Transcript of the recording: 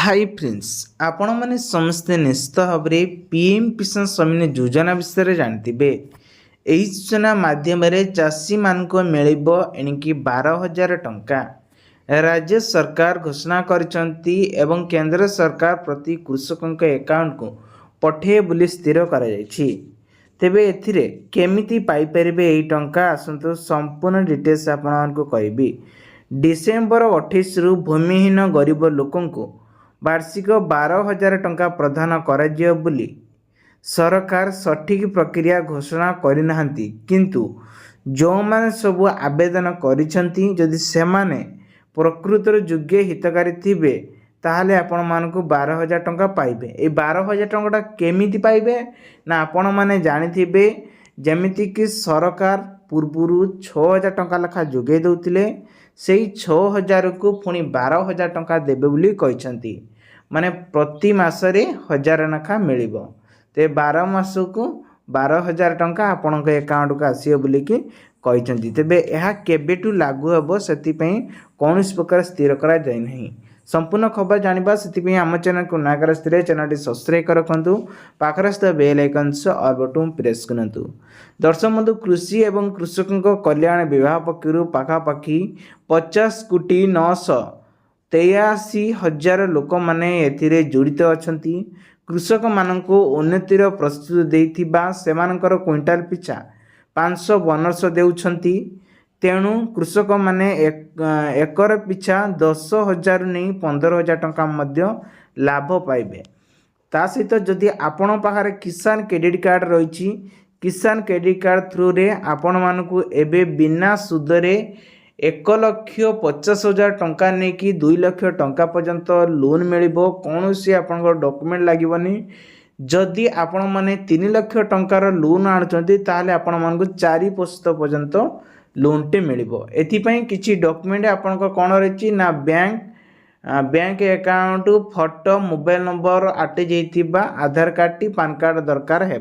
Hi friends आपण मैंने समस्ते निश्चित भाव में पीएम किसान सम्मान योजना विषय में जानते यही योजना माध्यम चाषी मान मिल एणिकी 12,000 टंका राज्य सरकार घोषणा करछंती एवं केंद्र सरकार प्रति कृषकों अकाउंट को पठे बोली स्थिर कर तेबे एथिरे केमिति पाई परिबे एई टंका आसंतु संपूर्ण डिटेल्स आपको कहबी। डिसेम्बर 28 रु भूमिहीन गरीब लोकों को वार्षिक 12,000 टंका प्रदान कराଯିବ ବୋଲି सरकार सठिक प्रक्रिया घोषणा करनाहांती किंतु जो माने सब आवेदन करिसेंती जदि सेमाने प्रकृतर योग्य हितकारी थिबे ताहले आपण मानकु 12,000 टंका पाइबे। ए 12,000 टंका केमिति पाइबे ना आपण माने जानिथिबे जेमिति कि सरकार पूर्वरु 6,000 टंका लेखा जोगे दउतिले सेई 6,000 को पुणी 12,000 टंका देबे बोली कहिसंती माने प्रति मासरे 1,000 लेखा मिलिबो ते 12 मास को 12,000 टंका आपण के अकाउंट को आसीयो बोली कि कहिसंती। तेबे एहा केबेटु लागू हेबो सेति पई कोनोस प्रकार स्थिर करा जाय नहीं। संपूर्ण खबर जानिबा सेति पई हम चैनल को नागर स्थिर चैनल टी सब्सक्राइब करकंतु पाखरस्थ बेल आइकन से ऑल बटन प्रेस करंतु। दर्शक बंधु कृषि एवं कृषकों कल्याण विभाग पक्षरु पाखापाखी 50 कोटी 983,000 लोक माने एथिरे जड़ित अछंती। कृषक माननको उन्नतिर प्रस्तुति देथिबा सेमानकर क्विंटाल पिछा 500 बोनस देउछंती। तेणु कृषक माने एकर पिछा 10,000 नहीं 15,000 टंका मध्य लाभ पाइबे। ता सहित जदि आपण पाखरे किसान क्रेडिट कार्ड रही किसान क्रेडिट कार्ड थ्रू रे आपण मानकु एबे बिना सुदरे 1,50,000 टंका नहीं कि 2 लाख टंका पर्यंत लोन मिलिबो। कौन सी आपन डॉक्यूमेंट लागबनी। जदि आपण माने 3 लाख टंकार लोन आनुचंती ताहले आपण मानकु 4% पर्यंत लोन टे मिलिबो। एथि पई किछि डॉक्यूमेंट आपण को कोन रही ना bank account photo mobile number आटे जैथिबा आधार कार्ड टी पैन कार्ड दरकार है।